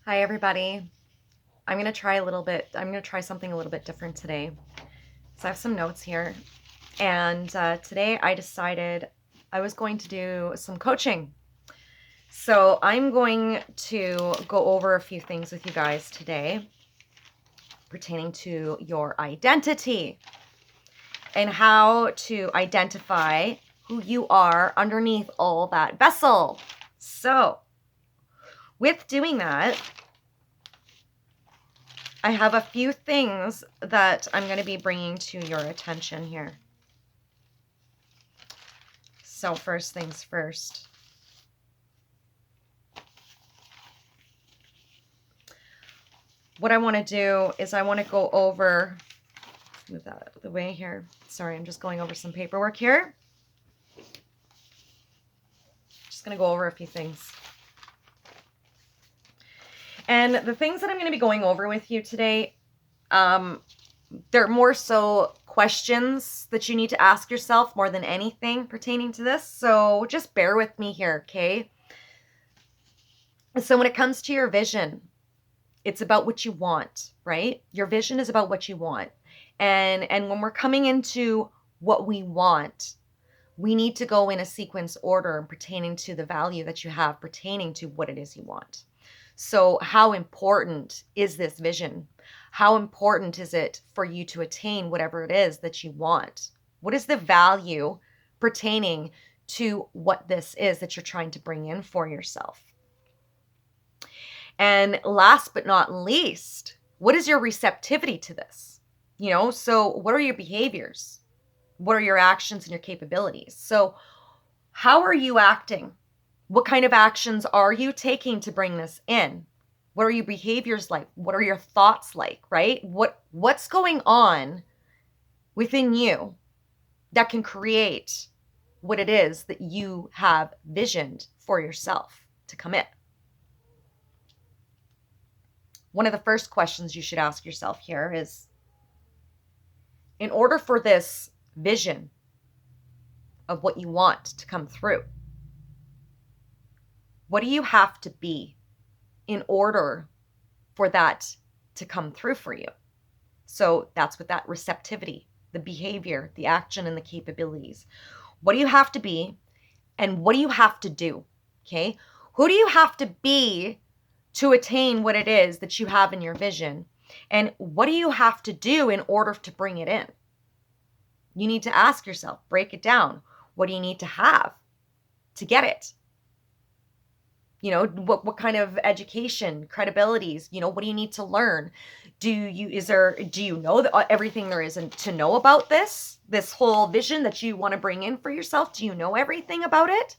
Hi, everybody. I'm going to try something a little bit different today. So I have some notes here. And today I decided I was going to do some coaching. So I'm going to go over a few things with you guys today pertaining to your identity and how to identify who you are underneath all that vessel. So with doing that, I have a few things that I'm going to be bringing to your attention here. So first things first. What I want to do is I want to go over, move that out of the way here. Sorry, I'm just going over some paperwork here. Just going to go over a few things. And the things that I'm going to be going over with you today, they're more so questions that you need to ask yourself more than anything pertaining to this. So just bear with me here, okay? So when it comes to your vision, it's about what you want, right? Your vision is about what you want. And when we're coming into what we want, we need to go in a sequence order pertaining to the value that you have pertaining to what it is you want. So how important is this vision? How important is it for you to attain whatever it is that you want? What is the value pertaining to what this is that you're trying to bring in for yourself? And last but not least, what is your receptivity to this? So what are your behaviors? What are your actions and your capabilities? So how are you acting? What kind of actions are you taking to bring this in? What are your behaviors like? What are your thoughts like, right? What's going on within you that can create what it is that you have visioned for yourself to come in? One of the first questions you should ask yourself here is, in order for this vision of what you want to come through, what do you have to be in order for that to come through for you? So that's with that receptivity, the behavior, the action, and the capabilities. What do you have to be, and what do you have to do? Okay. Who do you have to be to attain what it is that you have in your vision? And what do you have to do in order to bring it in? You need to ask yourself, break it down. What do you need to have to get it? What kind of education, credibilities, what do you need to learn? Do you know everything there is to know about this whole vision that you want to bring in for yourself? Do you know everything about it?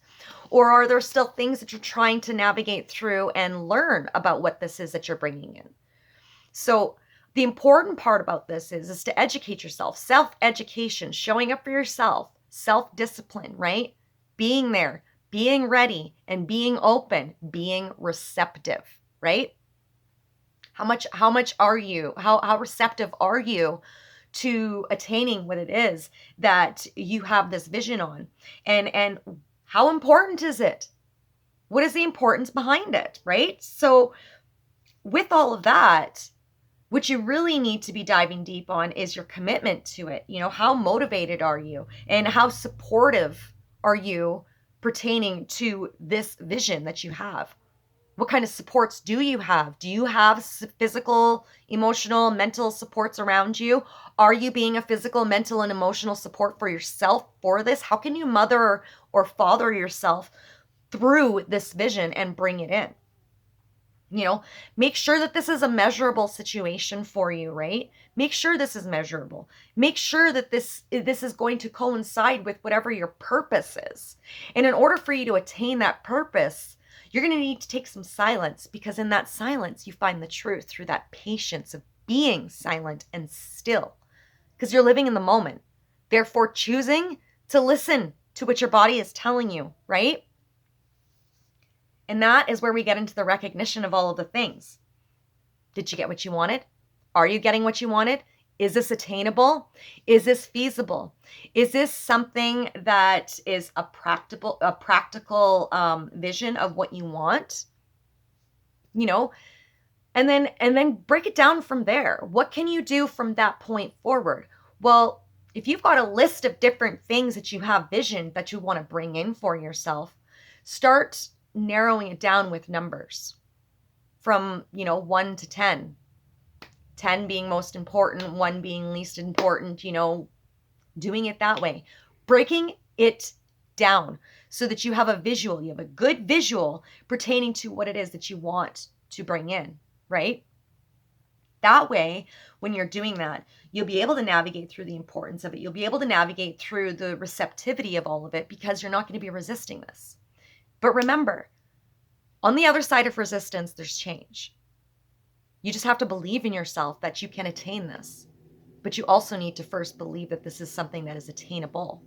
Or are there still things that you're trying to navigate through and learn about what this is that you're bringing in? So the important part about this is to educate yourself, self-education, showing up for yourself, self-discipline, right? Being there, being ready, and being open, being receptive, right? How receptive are you to attaining what it is that you have this vision on? And how important is it? What is the importance behind it, right? So with all of that, what you really need to be diving deep on is your commitment to it. How motivated are you, and how supportive are you pertaining to this vision that you have? What kind of supports do you have? Do you have physical, emotional, mental supports around you? Are you being a physical, mental, and emotional support for yourself for this? How can you mother or father yourself through this vision and bring it in? Make sure that this is a measurable situation for you, right? Make sure this is measurable. Make sure that this is going to coincide with whatever your purpose is. And in order for you to attain that purpose, you're going to need to take some silence, because in that silence, you find the truth through that patience of being silent and still, because you're living in the moment. Therefore, choosing to listen to what your body is telling you, right? And that is where we get into the recognition of all of the things. Did you get what you wanted? Are you getting what you wanted? Is this attainable? Is this feasible? Is this something that is a practical vision of what you want? And then break it down from there. What can you do from that point forward? Well, if you've got a list of different things that you have vision that you want to bring in for yourself, start narrowing it down with numbers from, 1 to 10. 10 being most important, 1 being least important, doing it that way. Breaking it down so that you have a visual, you have a good visual pertaining to what it is that you want to bring in, right? That way, when you're doing that, you'll be able to navigate through the importance of it. You'll be able to navigate through the receptivity of all of it because you're not going to be resisting this. But remember, on the other side of resistance, there's change. You just have to believe in yourself that you can attain this. But you also need to first believe that this is something that is attainable.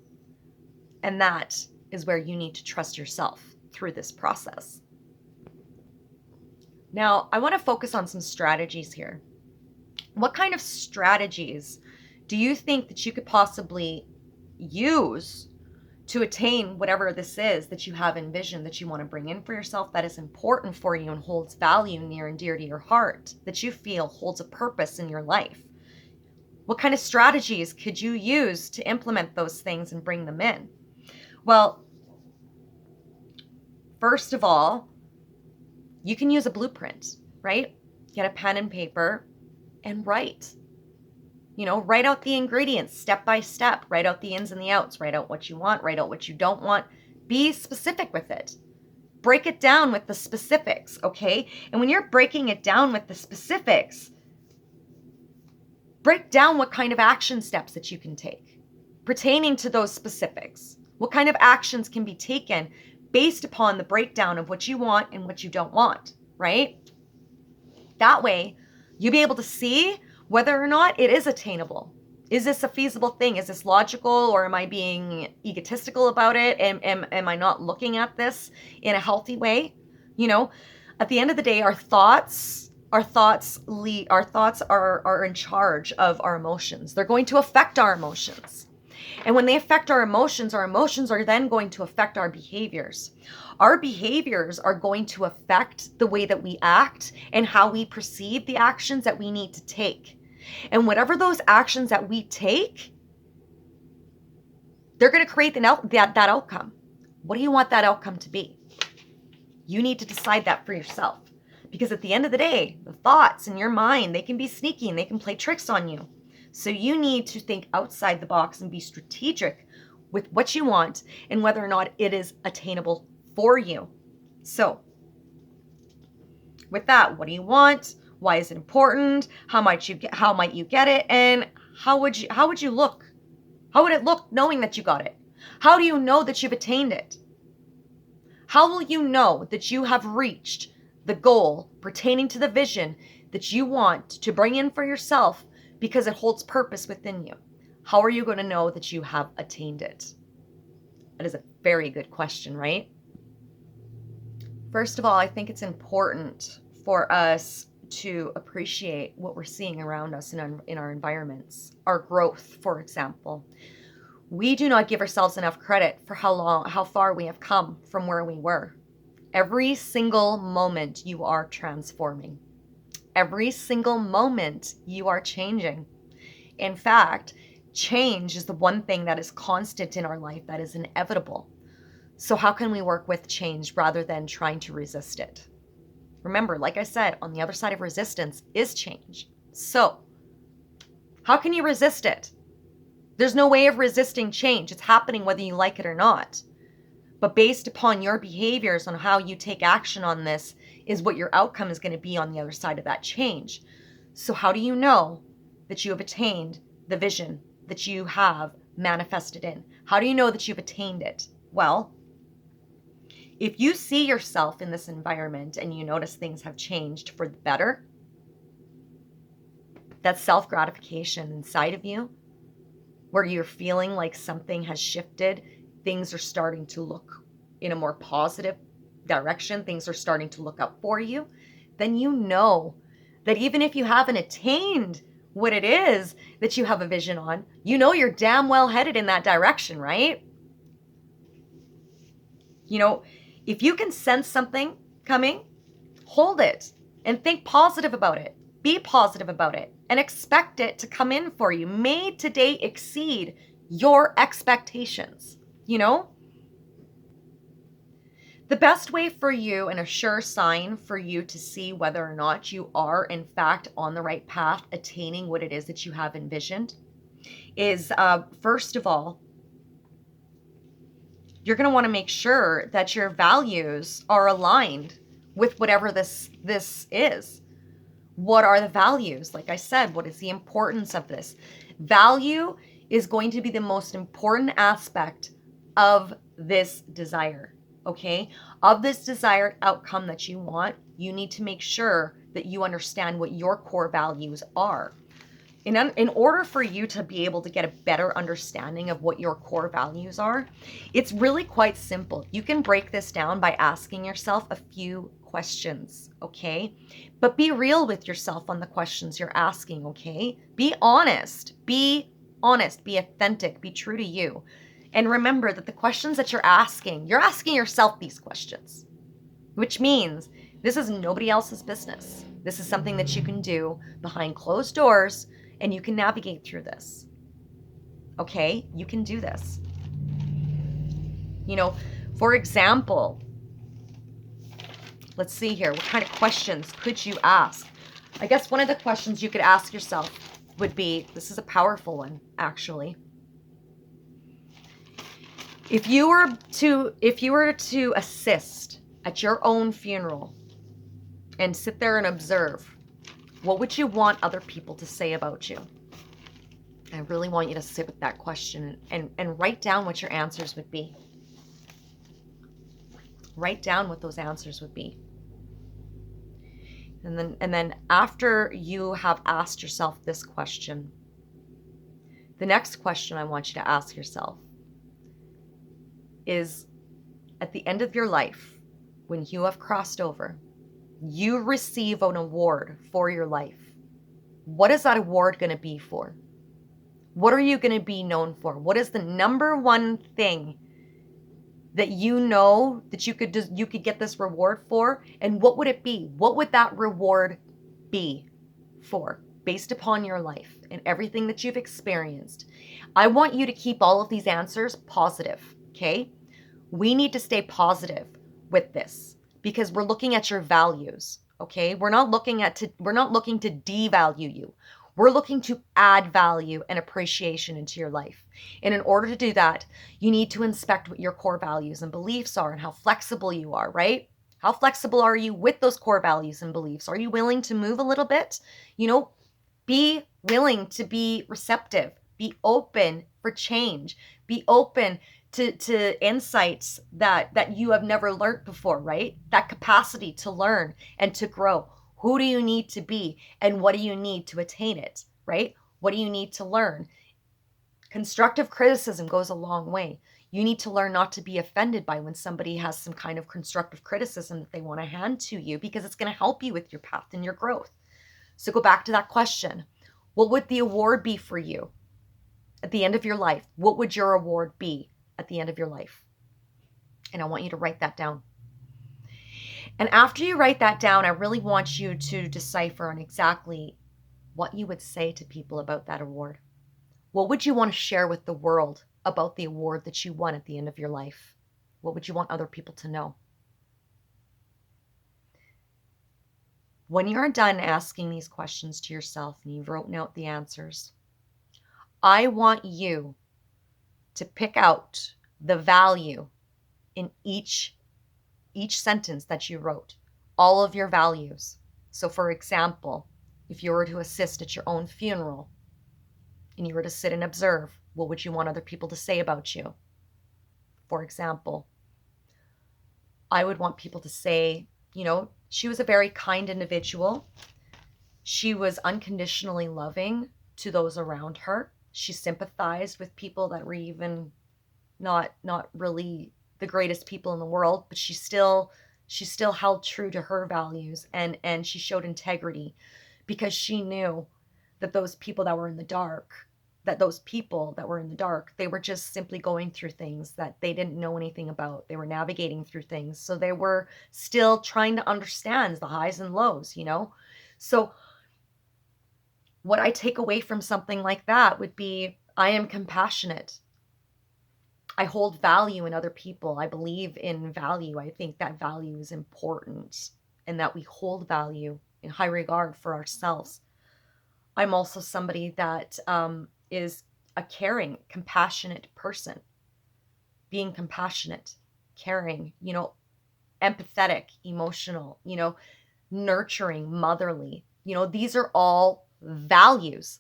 And that is where you need to trust yourself through this process. Now, I want to focus on some strategies here. What kind of strategies do you think that you could possibly use to attain whatever this is that you have envisioned that you want to bring in for yourself, that is important for you and holds value near and dear to your heart, that you feel holds a purpose in your life? What kind of strategies could you use to implement those things and bring them in? Well, first of all, you can use a blueprint, right? Get a pen and paper and write. Write out the ingredients step by step. Write out the ins and the outs. Write out what you want. Write out what you don't want. Be specific with it. Break it down with the specifics, okay? And when you're breaking it down with the specifics, break down what kind of action steps that you can take pertaining to those specifics. What kind of actions can be taken based upon the breakdown of what you want and what you don't want, right? That way, you'll be able to see whether or not it is attainable. Is this a feasible thing? Is this logical, or am I being egotistical about it? Am I not looking at this in a healthy way? At the end of the day, our thoughts are in charge of our emotions. They're going to affect our emotions. And when they affect our emotions are then going to affect our behaviors. Our behaviors are going to affect the way that we act and how we perceive the actions that we need to take. And whatever those actions that we take, they're going to create that outcome. What do you want that outcome to be? You need to decide that for yourself. Because at the end of the day, the thoughts in your mind, they can be sneaky and they can play tricks on you. So you need to think outside the box and be strategic with what you want and whether or not it is attainable for you. So with that, what do you want? Why is it important? How might you get it? And how would you look? How would it look knowing that you got it? How do you know that you've attained it? How will you know that you have reached the goal pertaining to the vision that you want to bring in for yourself because it holds purpose within you? How are you going to know that you have attained it? That is a very good question, right? First of all, I think it's important for us to appreciate what we're seeing around us in our environments. Our growth, for example. We do not give ourselves enough credit for how far we have come from where we were. Every single moment you are transforming. Every single moment you are changing. In fact, change is the one thing that is constant in our life, that is inevitable. So how can we work with change rather than trying to resist it? Remember, like I said, on the other side of resistance is change. So how can you resist it? There's no way of resisting change. It's happening whether you like it or not. But based upon your behaviors on how you take action on this is what your outcome is going to be on the other side of that change. So how do you know that you have attained the vision that you have manifested in? How do you know that you've attained it? Well, if you see yourself in this environment and you notice things have changed for the better, that self-gratification inside of you, where you're feeling like something has shifted, things are starting to look in a more positive direction, things are starting to look up for you, then you know that even if you haven't attained what it is that you have a vision on, you know you're damn well headed in that direction, right? If you can sense something coming, hold it. and think positive about it. Be positive about it and expect it to come in for you. May today exceed your expectations, you know? The best way for you, and a sure sign for you to see whether or not you are in fact on the right path, attaining what it is that you have envisioned, is first of all, you're going to want to make sure that your values are aligned with whatever this is. What are the values? Like I said, what is the importance of this? Value is going to be the most important aspect of this desire, okay? Of this desired outcome that you want, you need to make sure that you understand what your core values are. In order for you to be able to get a better understanding of what your core values are, it's really quite simple. You can break this down by asking yourself a few questions, okay? But be real with yourself on the questions you're asking, okay? Be honest, be authentic, be true to you. And remember that the questions that you're asking yourself these questions, which means this is nobody else's business. This is something that you can do behind closed doors, and you can navigate through this. Okay? You can do this. You know, for example, let's see here. What kind of questions could you ask? I guess one of the questions you could ask yourself would be, this is a powerful one, actually. If you were to assist at your own funeral and sit there and observe, what would you want other people to say about you? I really want you to sit with that question and write down what your answers would be. Write down what those answers would be. And then after you have asked yourself this question, the next question I want you to ask yourself is, at the end of your life, when you have crossed over, you receive an award for your life. What is that award going to be for? What are you going to be known for? What is the number one thing that you know that you could get this reward for? And what would it be? What would that reward be for, based upon your life and everything that you've experienced? I want you to keep all of these answers positive, okay? We need to stay positive with this, because we're looking at your values, okay? We're not looking to devalue you. We're looking to add value and appreciation into your life. And in order to do that, you need to inspect what your core values and beliefs are and how flexible you are, right? How flexible are you with those core values and beliefs? Are you willing to move a little bit? You know, be willing to be receptive. Be open for change. Be open to insights that you have never learned before, right? That capacity to learn and to grow. Who do you need to be, and what do you need to attain it, right? What do you need to learn? Constructive criticism goes a long way. You need to learn not to be offended by when somebody has some kind of constructive criticism that they want to hand to you, because it's going to help you with your path and your growth. So go back to that question. What would the award be for you at the end of your life? What would your award be at the end of your life? And I want you to write that down. And after you write that down, I really want you to decipher on exactly what you would say to people about that award. What would you want to share with the world about the award that you won at the end of your life? What would you want other people to know? When you're done asking these questions to yourself and you've written out the answers, I want you to pick out the value in each sentence that you wrote, all of your values. So for example, if you were to assist at your own funeral and you were to sit and observe, what would you want other people to say about you? For example, I would want people to say, you know, she was a very kind individual. She was unconditionally loving to those around her. She sympathized with people that were even not really the greatest people in the world, but she still held true to her values, and she showed integrity, because she knew that those people that were in the dark that those people that were in the dark, they were just simply going through things that they didn't know anything about. They were navigating through things. So they were still trying to understand the highs and lows, you know? So what I take away from something like that would be, I am compassionate. I hold value in other people. I believe in value. I think that value is important and that we hold value in high regard for ourselves. I'm also somebody that is a caring, compassionate person. Being compassionate, caring, you know, empathetic, emotional, you know, nurturing, motherly. You know, these are all values.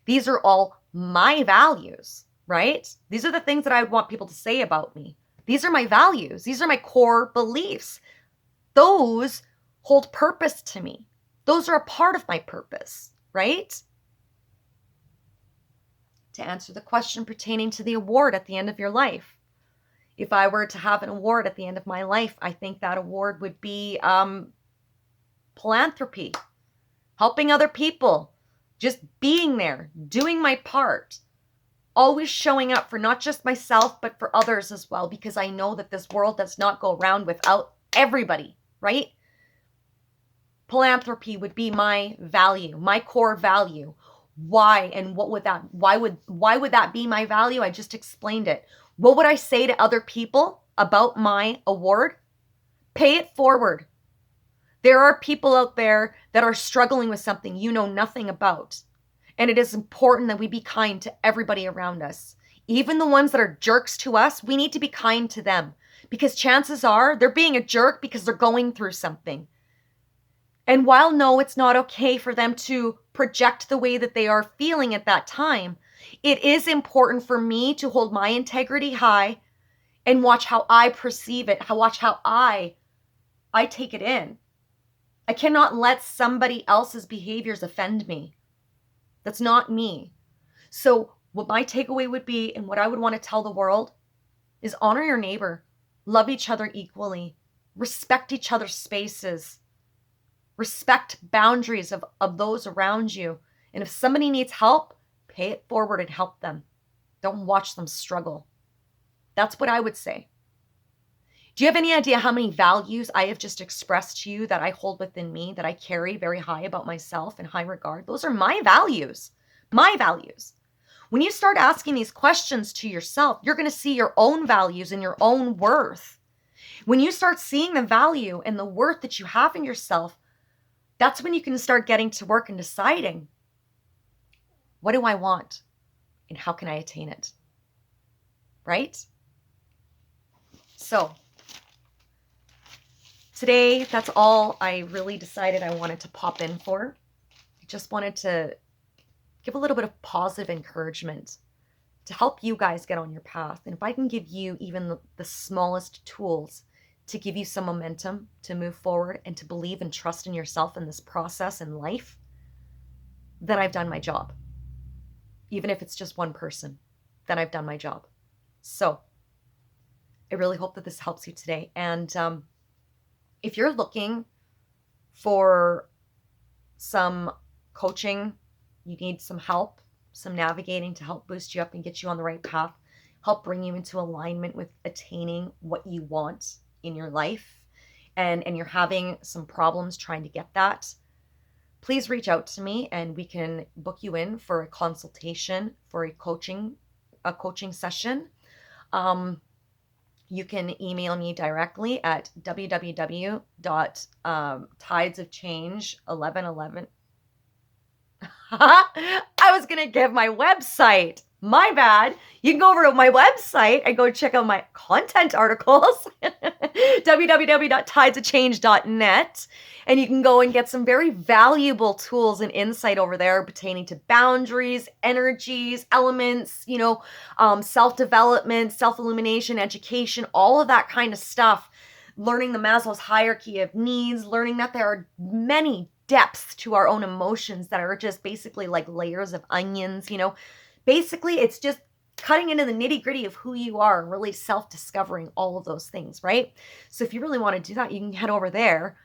These are all my values, right? These are the things that I would want people to say about me. These are my values. These are my core beliefs. Those hold purpose to me. Those are a part of my purpose, right? To answer the question pertaining to the award at the end of your life, if I were to have an award at the end of my life, I think that award would be philanthropy, helping other people, just being there, doing my part, always showing up for not just myself, but for others as well, because I know that this world does not go around without everybody, right? Philanthropy would be my value, my core value. Why and what would that, why would that be my value? I just explained it. What would I say to other people about my award? Pay it forward. There are people out there that are struggling with something you know nothing about. And it is important that we be kind to everybody around us. Even the ones that are jerks to us, we need to be kind to them, because chances are they're being a jerk because they're going through something. And while no, it's not okay for them to project the way that they are feeling at that time, it is important for me to hold my integrity high and watch how I perceive it, watch how I take it in. I cannot let somebody else's behaviors offend me. That's not me. So what my takeaway would be, and what I would want to tell the world, is honor your neighbor, love each other equally, respect each other's spaces, respect boundaries of those around you. And if somebody needs help, pay it forward and help them. Don't watch them struggle. That's what I would say. Do you have any idea how many values I have just expressed to you that I hold within me, that I carry very high about myself in high regard? Those are my values. My values. When you start asking these questions to yourself, you're going to see your own values and your own worth. When you start seeing the value and the worth that you have in yourself, that's when you can start getting to work and deciding, what do I want and how can I attain it? Right? So today, that's all I really decided I wanted to pop in for. I just wanted to give a little bit of positive encouragement to help you guys get on your path. And if I can give you even the smallest tools to give you some momentum to move forward and to believe and trust in yourself in this process in life, then I've done my job. Even if it's just one person, then I've done my job. So I really hope that this helps you today. And if you're looking for some coaching, you need some help, some navigating to help boost you up and get you on the right path, help bring you into alignment with attaining what you want in your life, and you're having some problems trying to get that, please reach out to me and we can book you in for a consultation, for a coaching session. You can email me directly at www.tidesofchange1111. I was going to give my website. My bad. You can go over to my website and go check out my content articles, www.tidesofchange.net. And you can go and get some very valuable tools and insight over there pertaining to boundaries, energies, elements, self-development, self-illumination, education, all of that kind of stuff. Learning the Maslow's hierarchy of needs, learning that there are many depths to our own emotions that are just basically like layers of onions, Basically, it's just cutting into the nitty-gritty of who you are and really self-discovering all of those things, right? So if you really want to do that, you can head over there.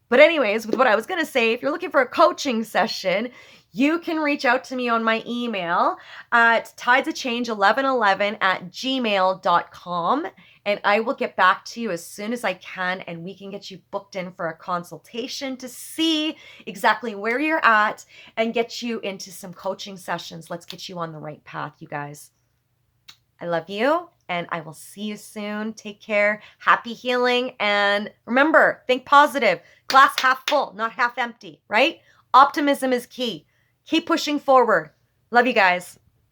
But anyways, with what I was going to say, if you're looking for a coaching session, you can reach out to me on my email at tidesofchange1111@gmail.com, and I will get back to you as soon as I can, and we can get you booked in for a consultation to see exactly where you're at and get you into some coaching sessions. Let's get you on the right path, you guys. I love you, and I will see you soon. Take care. Happy healing. And remember, think positive. Glass half full, not half empty, right? Optimism is key. Keep pushing forward. Love you guys.